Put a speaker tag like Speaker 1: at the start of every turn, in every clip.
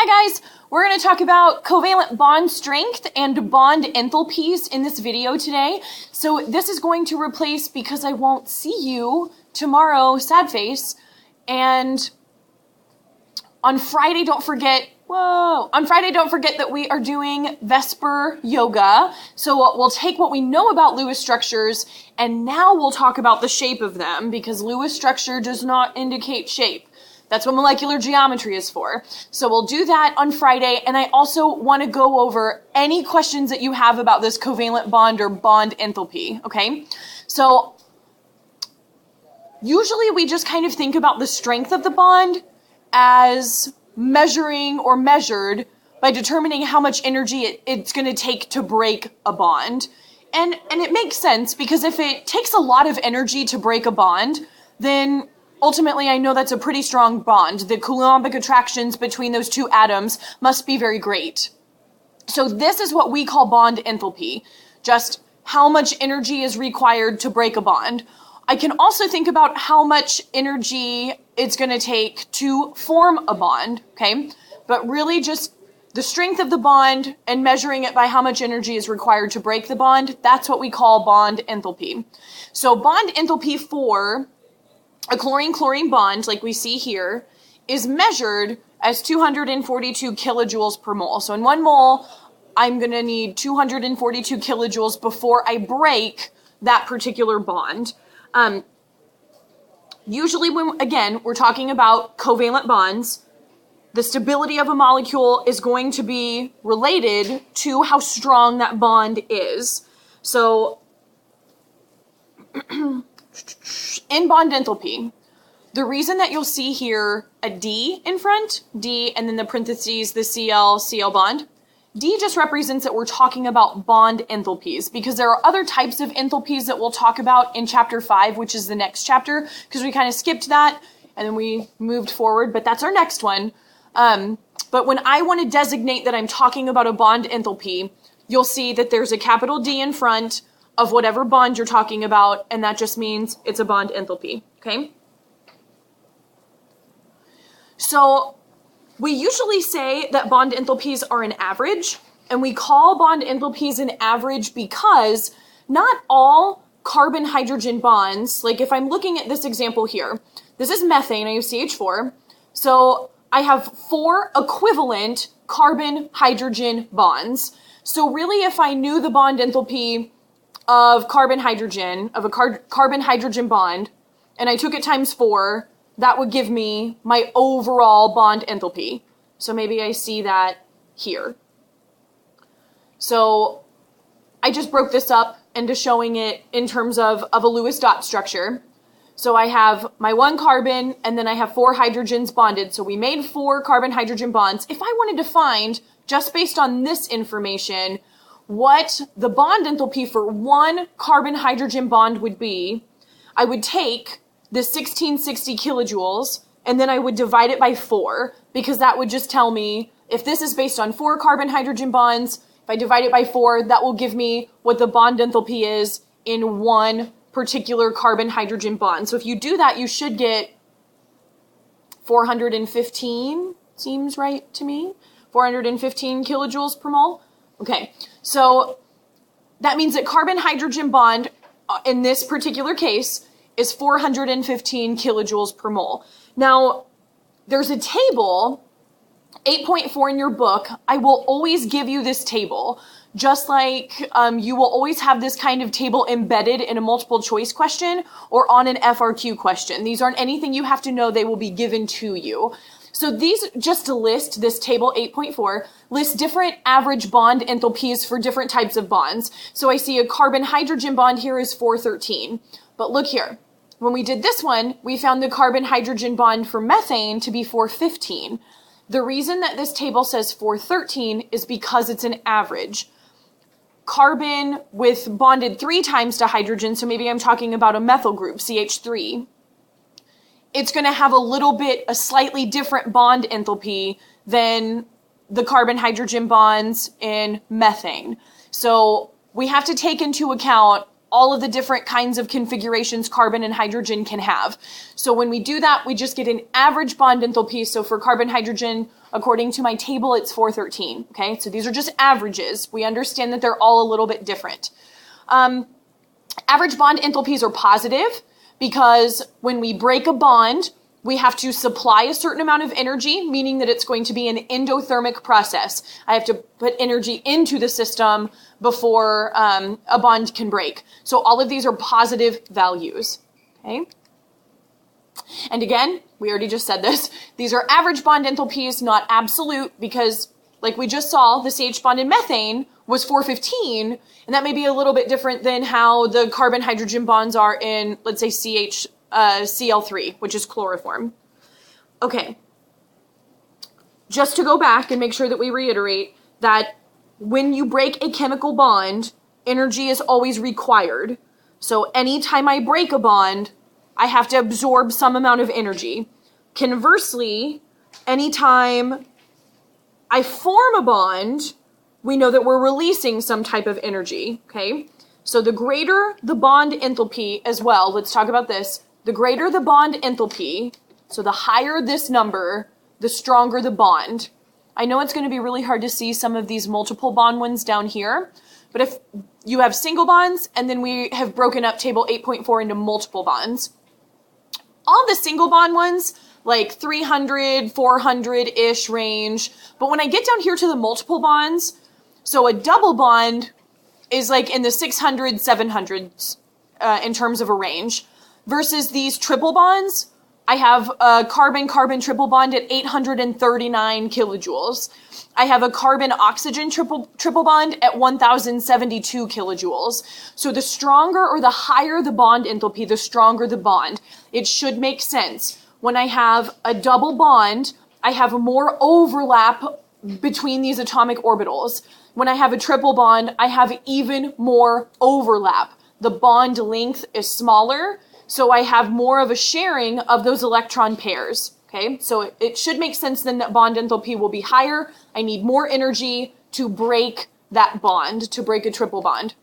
Speaker 1: Hi guys, we're going to talk about covalent bond strength and bond enthalpies in this video today. So this is going to replace because I won't see you tomorrow, sad face. And on Friday, don't forget that we are doing Vesper yoga. So we'll take what we know about Lewis structures and now we'll talk about the shape of them because Lewis structure does not indicate shape. That's what molecular geometry is for. So we'll do that on Friday, and I also want to go over any questions that you have about this covalent bond or bond enthalpy, okay? So usually we just kind of think about the strength of the bond as measuring or measured by determining how much energy it's going to take to break a bond. And it makes sense because if it takes a lot of energy to break a bond, then ultimately, I know that's a pretty strong bond. The Coulombic attractions between those two atoms must be very great. So this is what we call bond enthalpy, just how much energy is required to break a bond. I can also think about how much energy it's going to take to form a bond, okay? But really just the strength of the bond and measuring it by how much energy is required to break the bond, that's what we call bond enthalpy. So bond enthalpy for a chlorine-chlorine bond, like we see here, is measured as 242 kilojoules per mole. So in 1 mole, I'm going to need 242 kilojoules before I break that particular bond. Usually when, again, we're talking about covalent bonds, the stability of a molecule is going to be related to how strong that bond is. So in bond enthalpy, the reason that you'll see here a D in front, D, and then the parentheses, the Cl bond, D just represents that we're talking about bond enthalpies because there are other types of enthalpies that we'll talk about in chapter 5, which is the next chapter, because we kind of skipped that and then we moved forward, but that's our next one. But when I want to designate that I'm talking about a bond enthalpy, you'll see that there's a capital D in front of whatever bond you're talking about, and that just means it's a bond enthalpy, okay? So we usually say that bond enthalpies are an average, and we call bond enthalpies an average because not all carbon-hydrogen bonds, like if I'm looking at this example here, this is methane, I have CH4, so I have 4 equivalent carbon-hydrogen bonds. So really if I knew the bond enthalpy of carbon-hydrogen, of a carbon-hydrogen bond, and I took it times 4, that would give me my overall bond enthalpy. So maybe I see that here. So I just broke this up into showing it in terms of a Lewis dot structure. So I have my 1 carbon, and then I have 4 hydrogens bonded. So we made 4 carbon-hydrogen bonds. If I wanted to find, just based on this information, what the bond enthalpy for 1 carbon-hydrogen bond would be, I would take the 1660 kilojoules, and then I would divide it by 4, because that would just tell me, if this is based on 4 carbon-hydrogen bonds, if I divide it by 4, that will give me what the bond enthalpy is in 1 particular carbon-hydrogen bond. So if you do that, you should get 415, seems right to me, 415 kilojoules per mole. Okay, so that means that carbon-hydrogen bond, in this particular case, is 415 kilojoules per mole. Now, there's a table, 8.4 in your book. I will always give you this table, just like you will always have this kind of table embedded in a multiple choice question or on an FRQ question. These aren't anything you have to know, they will be given to you. So these, just to list, this table 8.4, lists different average bond enthalpies for different types of bonds. So I see a carbon-hydrogen bond here is 413. But look here, when we did this one, we found the carbon-hydrogen bond for methane to be 415. The reason that this table says 413 is because it's an average. Carbon with bonded 3 times to hydrogen, so maybe I'm talking about a methyl group, CH3, it's going to have a slightly different bond enthalpy than the carbon-hydrogen bonds in methane. So we have to take into account all of the different kinds of configurations carbon and hydrogen can have. So when we do that, we just get an average bond enthalpy. So for carbon, hydrogen, according to my table, it's 413, okay? So these are just averages. We understand that they're all a little bit different. Average bond enthalpies are positive because when we break a bond, we have to supply a certain amount of energy, meaning that it's going to be an endothermic process. I have to put energy into the system before a bond can break. So all of these are positive values, okay? And again, we already just said this, these are average bond enthalpies, not absolute, because like we just saw, the CH bond in methane was 415, and that may be a little bit different than how the carbon-hydrogen bonds are in, let's say, Cl3, which is chloroform. Okay. Just to go back and make sure that we reiterate that when you break a chemical bond, energy is always required. So anytime I break a bond, I have to absorb some amount of energy. Conversely, anytime I form a bond, we know that we're releasing some type of energy, okay? So the greater the bond enthalpy as well, let's talk about this. The greater the bond enthalpy, so the higher this number, the stronger the bond. I know it's going to be really hard to see some of these multiple bond ones down here, but if you have single bonds, and then we have broken up table 8.4 into multiple bonds, all the single bond ones, like 300, 400-ish range, but when I get down here to the multiple bonds, so a double bond is like in the 600, 700s in terms of a range, versus these triple bonds, I have a carbon-carbon triple bond at 839 kilojoules. I have a carbon-oxygen triple bond at 1072 kilojoules. So the stronger or the higher the bond enthalpy, the stronger the bond. It should make sense. When I have a double bond, I have more overlap between these atomic orbitals. When I have a triple bond, I have even more overlap. The bond length is smaller, so I have more of a sharing of those electron pairs, okay? So it should make sense then that bond enthalpy will be higher. I need more energy to break that bond, to break a triple bond.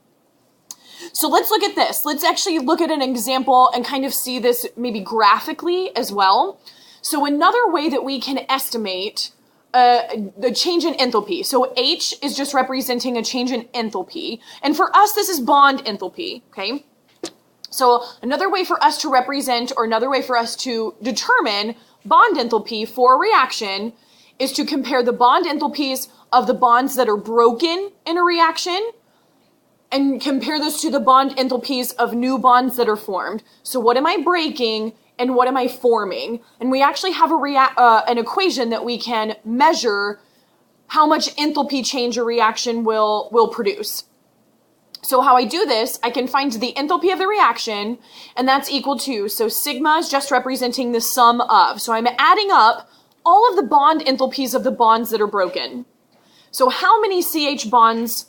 Speaker 1: So let's look at this. Let's actually look at an example and kind of see this maybe graphically as well. So another way that we can estimate the change in enthalpy. So H is just representing a change in enthalpy. And for us, this is bond enthalpy, okay? So another way for us to represent, or another way for us to determine bond enthalpy for a reaction is to compare the bond enthalpies of the bonds that are broken in a reaction and compare those to the bond enthalpies of new bonds that are formed. So what am I breaking and what am I forming? And we actually have an equation that we can measure how much enthalpy change a reaction will produce. So how I do this, I can find the enthalpy of the reaction, and that's equal to, so sigma is just representing the sum of. So I'm adding up all of the bond enthalpies of the bonds that are broken. So how many CH bonds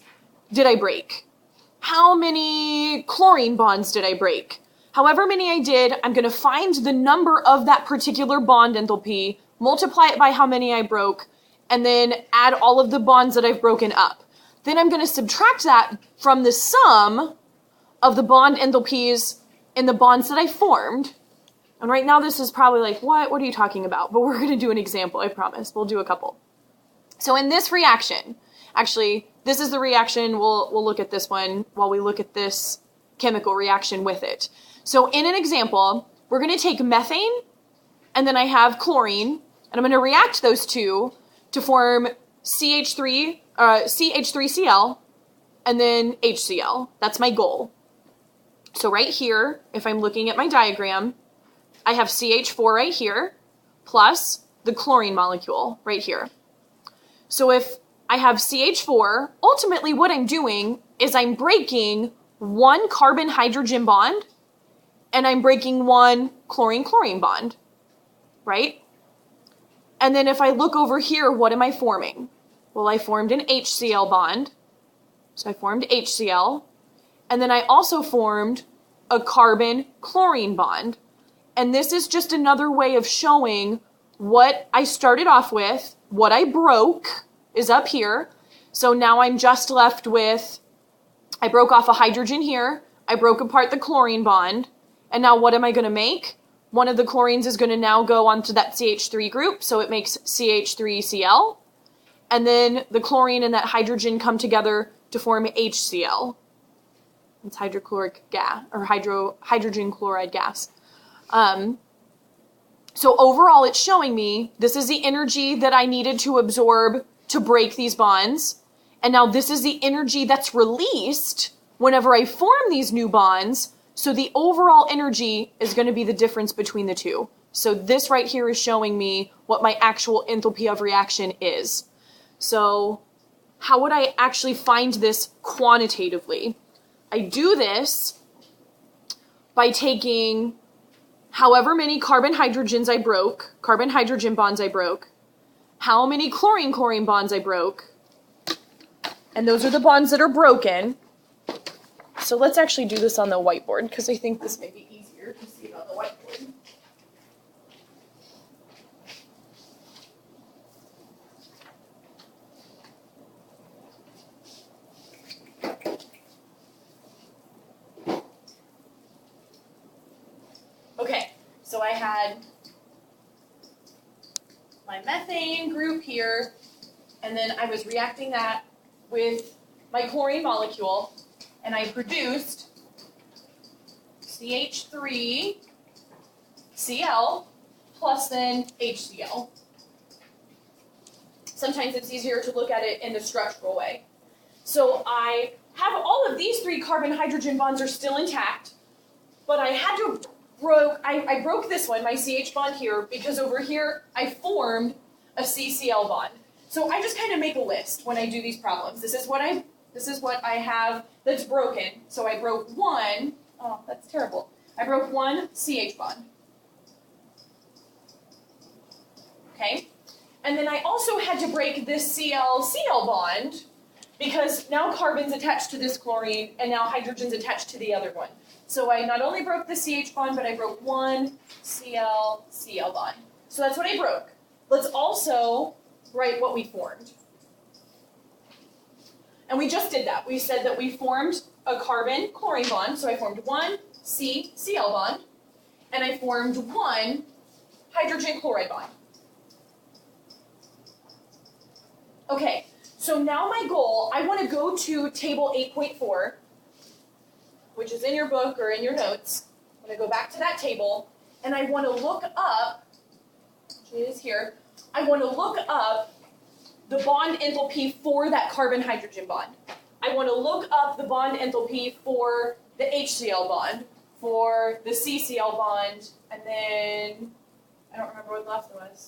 Speaker 1: did I break? How many chlorine bonds did I break? However many I did, I'm going to find the number of that particular bond enthalpy, multiply it by how many I broke, and then add all of the bonds that I've broken up. Then I'm going to subtract that from the sum of the bond enthalpies in the bonds that I formed. And right now this is probably like, what are you talking about? But we're going to do an example, I promise. We'll do a couple. So in this reaction, actually, this is the reaction. We'll look at this one while we look at this chemical reaction with it. So in an example, we're going to take methane, and then I have chlorine, and I'm going to react those two to form CH3Cl, and then HCl. That's my goal. So right here, if I'm looking at my diagram, I have CH4 right here, plus the chlorine molecule right here. So if I have CH4, ultimately what I'm doing is I'm breaking one carbon-hydrogen bond, and I'm breaking one chlorine-chlorine bond, right? And then if I look over here, what am I forming? Well, I formed an HCl bond, so I formed HCl, and then I also formed a carbon-chlorine bond. And this is just another way of showing what I started off with, what I broke is up here. So now I'm just left with, I broke off a hydrogen here, I broke apart the chlorine bond, and now what am I going to make? One of the chlorines is going to now go onto that CH3 group, so it makes CH3Cl, and then the chlorine and that hydrogen come together to form HCl. It's hydrochloric gas, or hydrogen chloride gas. So overall, it's showing me this is the energy that I needed to absorb to break these bonds. And now this is the energy that's released whenever I form these new bonds. So the overall energy is going to be the difference between the two. So this right here is showing me what my actual enthalpy of reaction is. So how would I actually find this quantitatively? I do this by taking however many carbon hydrogen bonds I broke, how many chlorine bonds I broke, and those are the bonds that are broken. So let's actually do this on the whiteboard, because I think this may be easier to see it on the whiteboard. Okay, so I had my methane group here, and then I was reacting that with my chlorine molecule, and I produced CH3Cl plus then HCl. Sometimes it's easier to look at it in the structural way. So I have all of these three carbon hydrogen bonds are still intact, but I had to I broke this one, my CH bond here, because over here I formed a CCl bond. So I just kind of make a list when I do these problems. This is what I have that's broken. So I broke one. Oh, that's terrible. I broke one CH bond. Okay? And then I also had to break this Cl-Cl bond, because now carbon's attached to this chlorine, and now hydrogen's attached to the other one. So I not only broke the CH bond, but I broke one Cl-Cl bond. So that's what I broke. Let's also write what we formed. And we just did that. We said that we formed a carbon-chlorine bond, so I formed one C-Cl bond, and I formed one hydrogen chloride bond. Okay, so now my goal, I want to go to table 8.4, which is in your book or in your notes. I'm going to go back to that table, and I want to look up, which is here, I want to look up the bond enthalpy for that carbon-hydrogen bond. I want to look up the bond enthalpy for the HCl bond, for the CCl bond, and then, I don't remember what the last one was.